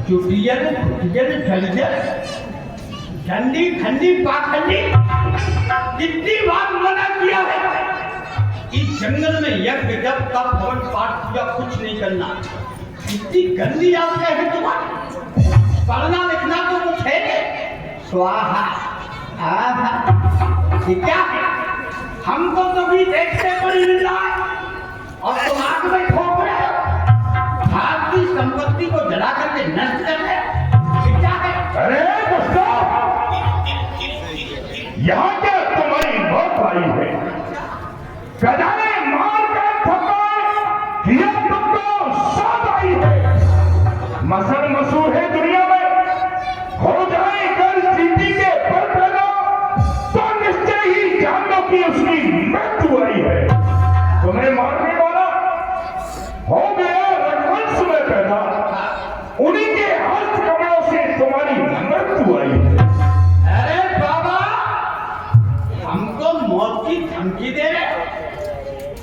चुटियन ठंडी ठंडी पाखंडी कितनी बार मना किया है इस जंगल में यज्ञ जब तक हवन पाठ पूजा कुछ नहीं करना। इतनी गंदी आदतें हैं तुम्हारी। पढ़ना लिखना तो कुछ है स्वाहा आहा क्या है हमको तो भी देखते पड़ी मिल रहा है और तुम आग में ठोक रहे हो। भारतीय संपत्ति को जला करके नष्ट कर रहे हो क्या है? अरे दोस्तों यहाँ क्या तुम्हारी मौत आई है? गजाने मार कर थकाए किया तुमको साथ आई है। मसल मशहूर है दुनिया में हो जाए कल चींटी के पर पैदा तो निश्चय ही जान लो कि उसकी मृत्यु आई है। तुम्हें मारने वाला हो गया रघुवंश में पैदा उन्हीं के हस्त कमलों से तुम्हारी मृत्यु आई है। अरे बाबा हमको मौत की धमकी दे रहे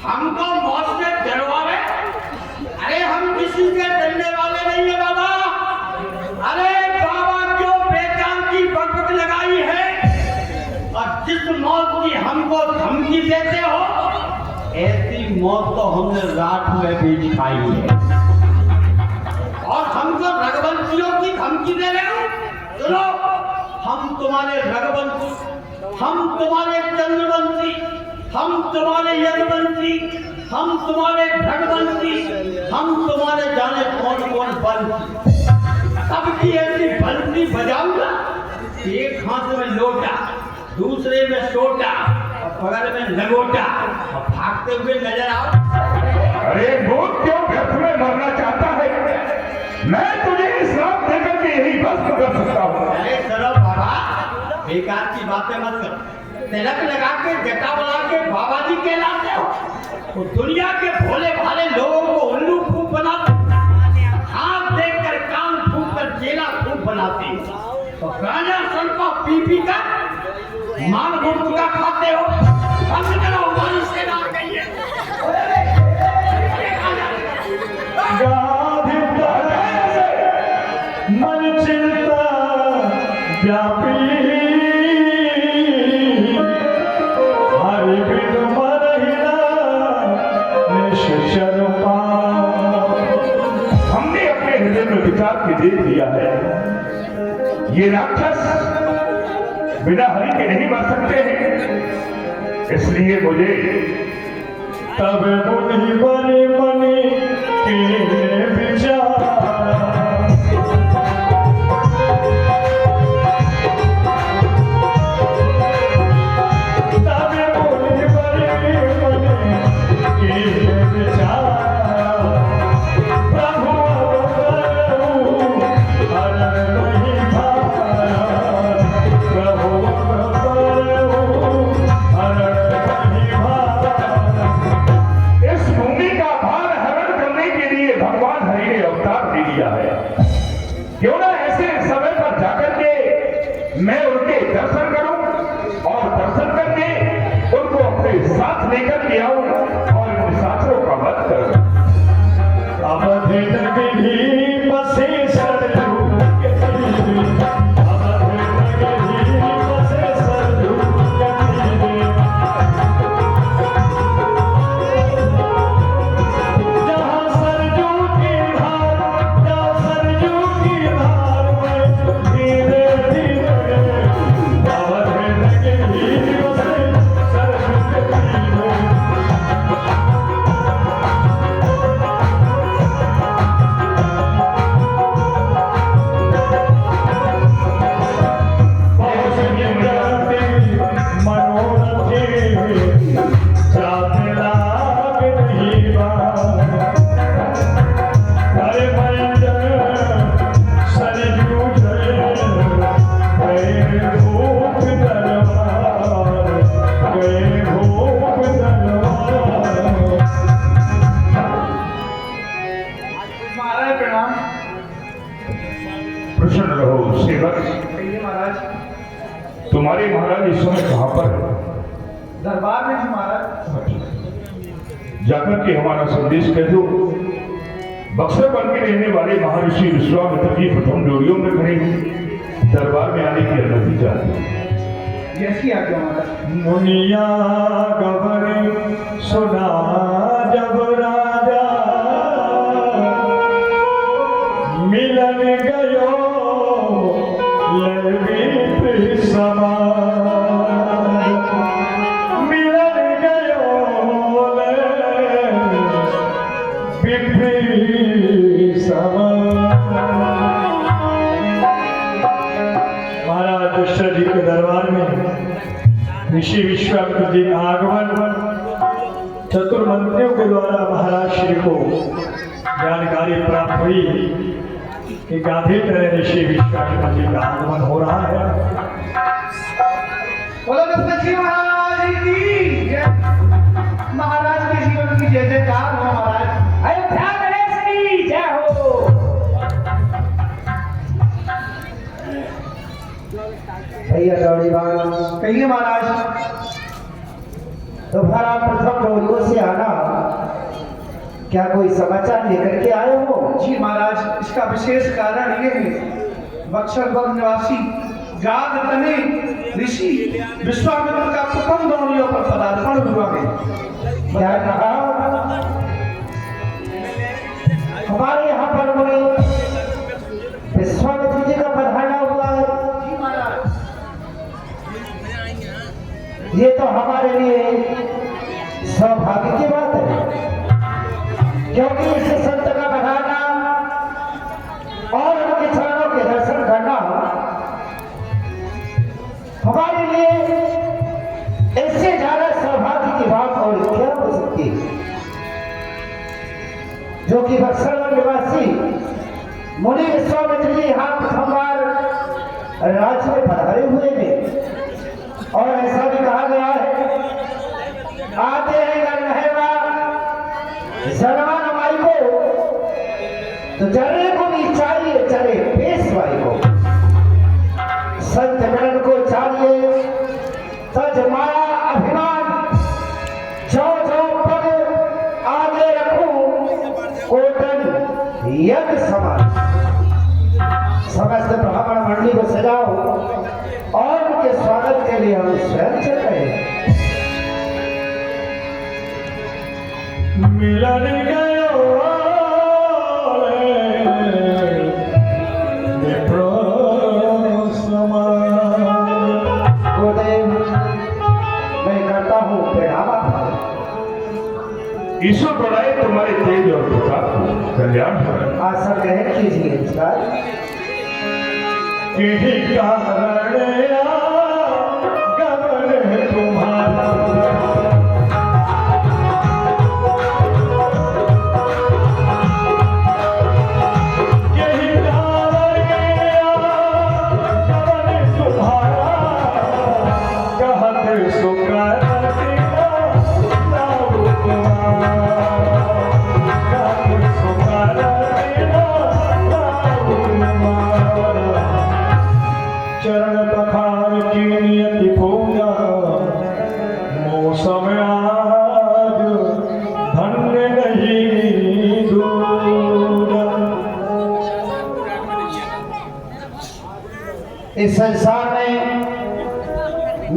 हमको मौत से डरवा रहे। अरे हम किसी से डरने वाले नहीं है बाबा। अरे बाबा क्यों बेकार की बकबक लगाई है और जिस मौत की हमको धमकी देते हो ऐसी मौत तो हमने रात में भी दिखाई है और हमको रघुवंशियों की धमकी दे रहे हो। सुनो हम तुम्हारे रघुवंशी हम तुम्हारे चंद्रवंशी हम तुम्हारे यदुवंशी हम तुम्हारे भगवंशी हम तुम्हारे जाने कौन कौन बंशी सबकी ऐसी बंसी बजाऊंगा। एक हाथ में लोटा दूसरे में सोटा और बगल में लगोटा और भागते हुए नजर आओ। अरे भूत क्यों व्यर्थ में मरना चाहता है? मैं तुझे श्राप देकर के यही बस कर सकता हूँ। अरे चलो बाबा बेकार की बातें मत करो। तिलक लगा के जटा बना के बाबा जी कहलाते हो तो दुनिया के भोले भाले लोगों को उल्लू फूक बनाते हाथ देखकर कान फूक कर चेला फूक बनाते तो गांजा सल्फा पी पी कर माल गुटखा खाते हो। बंद करो हमारी सेना आ गई है। मन चिंता व्यापी हरि बिन मरहिला निश्चर हमने अपने हृदय में विचार के देख लिया है ये राक्षस बिना हरि के नहीं मर सकते हैं। इसलिए मुझे तब मुनि बने मने के विचार क्यों ना ऐसे समय पर जाकर के मैं उनके दर्शन करूं और दर्शन करके उनको अपने साथ लेकर के आऊं और इन साथियों का वध करूं। अवधि नगरी बसे सरयू के तीरे अवधि नगरी बसे सरयू के तीरे जहां सरयू की धार में धीरे धीरे अवधि नगरी बसे सरयू के तीरे जाकर के हमारा संदेश कह दो। बक्सर वन में रहने वाले महर्षि विश्वामित्र जी प्रथम जोड़ियों में खड़े दरबार में आने की अनुमति चाहते हैं। जैसी आज्ञा महाराज। मुनिया गबर सुना जब राजा मिलन गयो ललित समान मिलन गयो ललित समान। महाराज दशरथ जी के दरबार में ऋषि विश्वामित्र जी का आगमन चतुर्मंत्रियों के द्वारा महाराज श्री को जानकारी प्राप्त हुई कि गांधी तरह ऋषि विश्वामित्र जी का आगमन हो रहा है। बोलो दशरथ जी महाराज की जय। महाराज के जीवन की जय जयकार हो महाराज। अयोध्या गणेश की जय हो। भैया दौड़ी बात कहिए महाराज। तुम्हारा प्रथम डोरियों से आना क्या कोई समाचार लेकर के आए हो? जी महाराज, इसका विशेष कारण ये है बक्सर वन निवासी गाद तने ऋषि विश्वामित्र का प्रथम डोरियों पर पदार्पण हुआ है। क्या कहा? हमारे यहाँ पर बोले विश्वामित्र जी का पधारना हुआ है। जी महाराज। ये तो हमारे लिए सौभाग्य की बात है, क्योंकि इस संत का पधारना और उनके चरणों के दर्शन करना हमारे लिए इससे ज्यादा सौभाग्य की बात और क्या हो सकती है। जो कि बक्सर निवासी मुनि विश्वामित्र जी यहाँ प्रथम बार राज्य में पधारे हुए हैं और ऐसा भी कहा गया है आते हैं सलमान माई को तो जर्रे को भी चाहिए चले पेशवाई को। संत मिलन को चाहिए तज माया अभिमान जो जो पद आगे रखूं कोटन यज्ञ समान। समस्त ब्राह्मण मंडली को सजाओ और उनके स्वागत के लिए हम स्वयं चल रहे हैं। मिलन गयो विप्रो समान। गुरुदेव, मैं करता हूँ प्रणाम। ईश्वर बढ़ाए तुम्हारे तेज और प्रताप को, कल्याण हो। आसन ग्रहण कीजिए नमस्कार। यही कारण गगन तुम्हारा चरण पखार की नियति पूजा मौसम आज धन्य नहीं दूजा। इस संसार में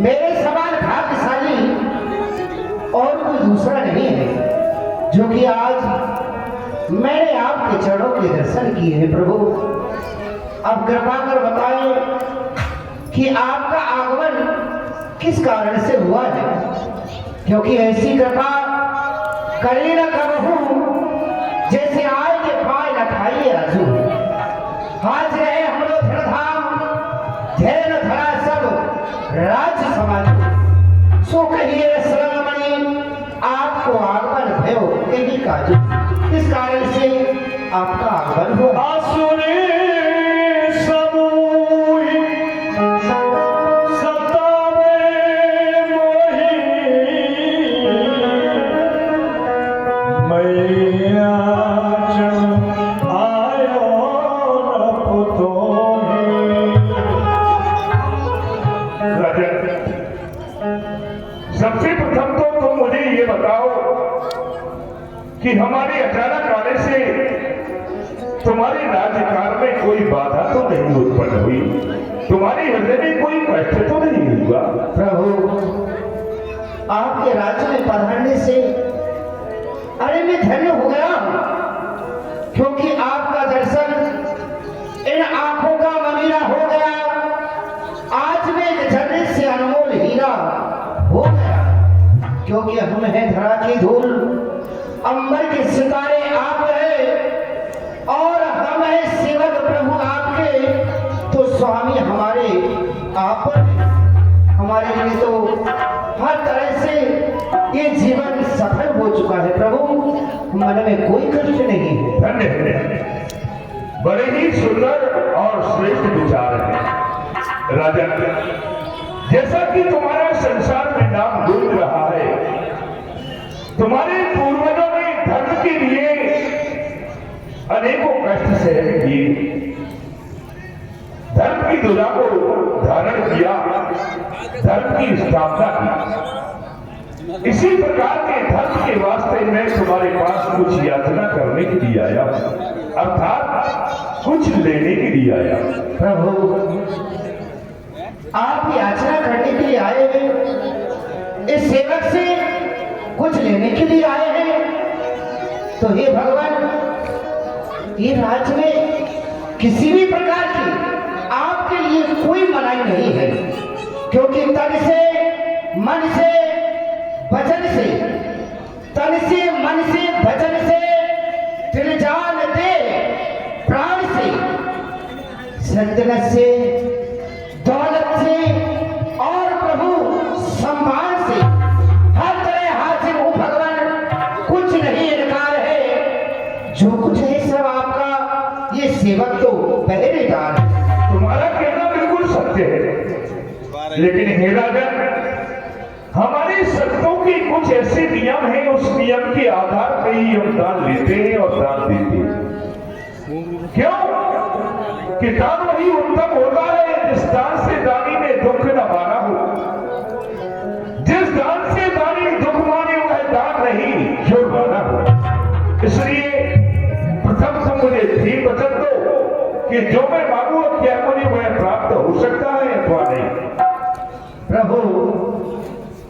मेरे समान भाग्यशाली और कोई दूसरा नहीं है जो कि आज मैंने आपके चरणों के दर्शन किए हैं। प्रभु, अब कृपा कर बताएं कि आपका आगमन किस कारण से हुआ है, क्योंकि ऐसी कृपा करी न कबहू जैसे आए के पाए न खाइए आजू। आज रहे हम लोग धरधाम धैर्य न धरा सब राज्य समाज सो कहिए सरलमणि आपको आगमन भयो यही काजू। इस कारण से आपका आगमन हुआ। आसुरी समूही सतावे मोही मैया आयो न पुतोही। राजा, सबसे प्रथम तो तुम मुझे ये बताओ कि हमारे अचानक आने से तुम्हारे राज्यकाल में कोई बाधा तो नहीं उत्पन्न हुई, तुम्हारे हृदय में कोई कष्ट तो नहीं हुआ। प्रभु, आपके राज्य में पधारने से अरे मैं धन्य हो गया हूं, क्योंकि आपका दर्शन इन आंखों का मनीरा हो गया। आज मैं एक झरने से अनमोल हीरा हो गया, क्योंकि हम हैं धरा की धूल, अंबर के सितारे आप हैं और हम हैं सेवक प्रभु आपके, तो स्वामी हमारे आप हैं। हमारे लिए तो हर तरह से ये जीवन सफल हो चुका है प्रभु, मन में कोई कष्ट नहीं है। धन्य है, बड़े ही सुंदर और श्रेष्ठ विचार हैं राजा। जैसा कि तुम्हारा संसार में नाम गूंज रहा है, तुम्हारे पूर्वजों ने धर्म के लिए अनेकों कष्ट सहन किए, धर्म की ध्वजा को धारण किया, धर्म की स्थापना की। इसी प्रकार के धर्म के वास्ते मैं तुम्हारे पास कुछ याचना करने के लिए आया, अर्थात कुछ लेने के लिए आया। प्रभु, आप याचना करने के लिए आए हैं, इस सेवक से कुछ लेने के लिए आए हैं, तो हे भगवान, ये राज्य में किसी भी प्रकार की आपके लिए कोई मनाही नहीं है, क्योंकि तन से, मन से, वचन से, तन से, मन से, वचन से, दिल जान दे प्राण से, संतनत से, दौलत से और प्रभु सम्मान से, हर तरह हासिल हो भगवान, कुछ नहीं इनकार है। जो कुछ है सब आपका, ये सेवक तो पहरेदार है। तुम्हारा कहना बिल्कुल सत्य है, लेकिन हे राजन, हमारे संतों के कुछ ऐसे नियम हैं, उस नियम के आधार पर ही हम दान लेते हैं और दान देते हैं। क्यों? कि दान वही उत्तम होता है जिस दान से दानी ने दुख न माना हो। जिस दान से दानी दुख माने वह दान नहीं जुर्माना हो। इसलिए प्रथम तुम मुझे ठीक वचन दो कि जो मैं मांगू क्या मुझे वह प्राप्त हो सकता है अथवा नहीं। प्रभु,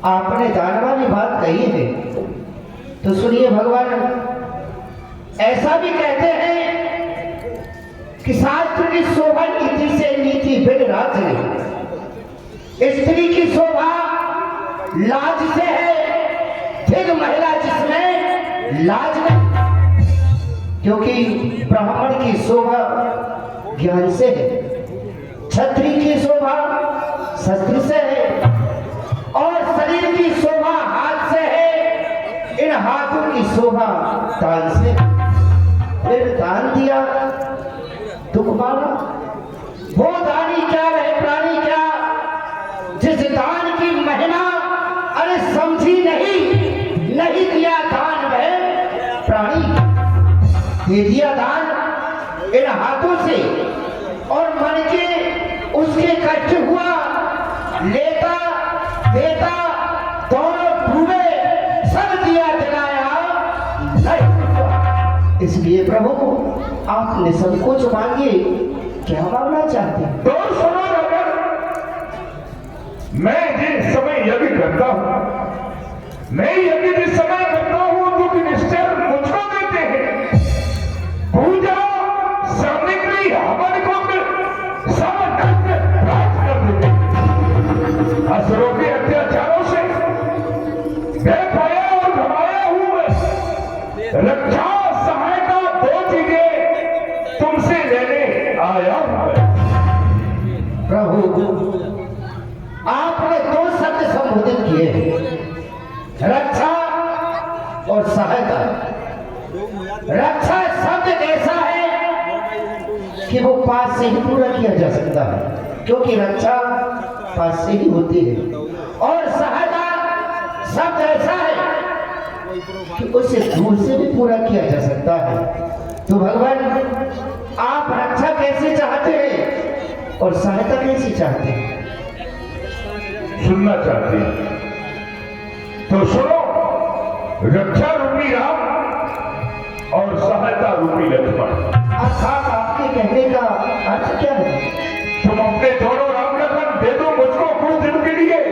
आपने दान वाली बात कही है, तो सुनिए भगवान, ऐसा भी कहते हैं कि शास्त्र की शोभा नीति से नीति बिन राज है। स्त्री की शोभा लाज से है, फिर महिला जिसमें लाज नहीं, क्योंकि ब्राह्मण की शोभा ज्ञान से है, क्षत्रिय की शोभा शस्त्र से है और शरीर की शोभा हाथ से है, इन हाथों की शोभा दान से। फिर दान दिया, दुख माना, वो दानी क्या वह प्राणी क्या, जिस दान की महिमा अरे समझी नहीं दिया दान वह प्राणी, दे दिया दान इन हाथों से और मन के उसके कष्ट हुआ, लेता देता दोनों डूबे, सब दिया जलाया नहीं। इसलिए प्रभु, आप निसंकोच मांगिए, क्या मांगना चाहते हैं? तो सुनो राजन, मैं जिस समय यज्ञ करता हूं, मैं यज्ञ जिस समय करता हूं, दुख निश्चय मुझको देते हैं। पूजा सामग्री हवन को सब प्राप्त कर देते हैं। असुरों के अत्याचारों से बेपाया और घमाया हुए रक्षा सहायता दो चीजें तुमसे लेने आया हूं। प्रभु, आपने दो शब्द संबोधित किए हैं, रक्षा और सहायता। रक्षा शब्द ऐसा है कि वो पास से ही पूरा किया जा सकता है, क्योंकि रक्षा पास से ही होती है, और सहायता शब्द ऐसा है कि उसे दूर से भी पूरा किया जा सकता है। तो भगवान, आप रक्षा कैसे चाहते हैं और सहायता कैसे चाहते हैं? सुनना चाहते हैं तो सुनो। रक्षा रूपी राम कहने का अर्थ क्या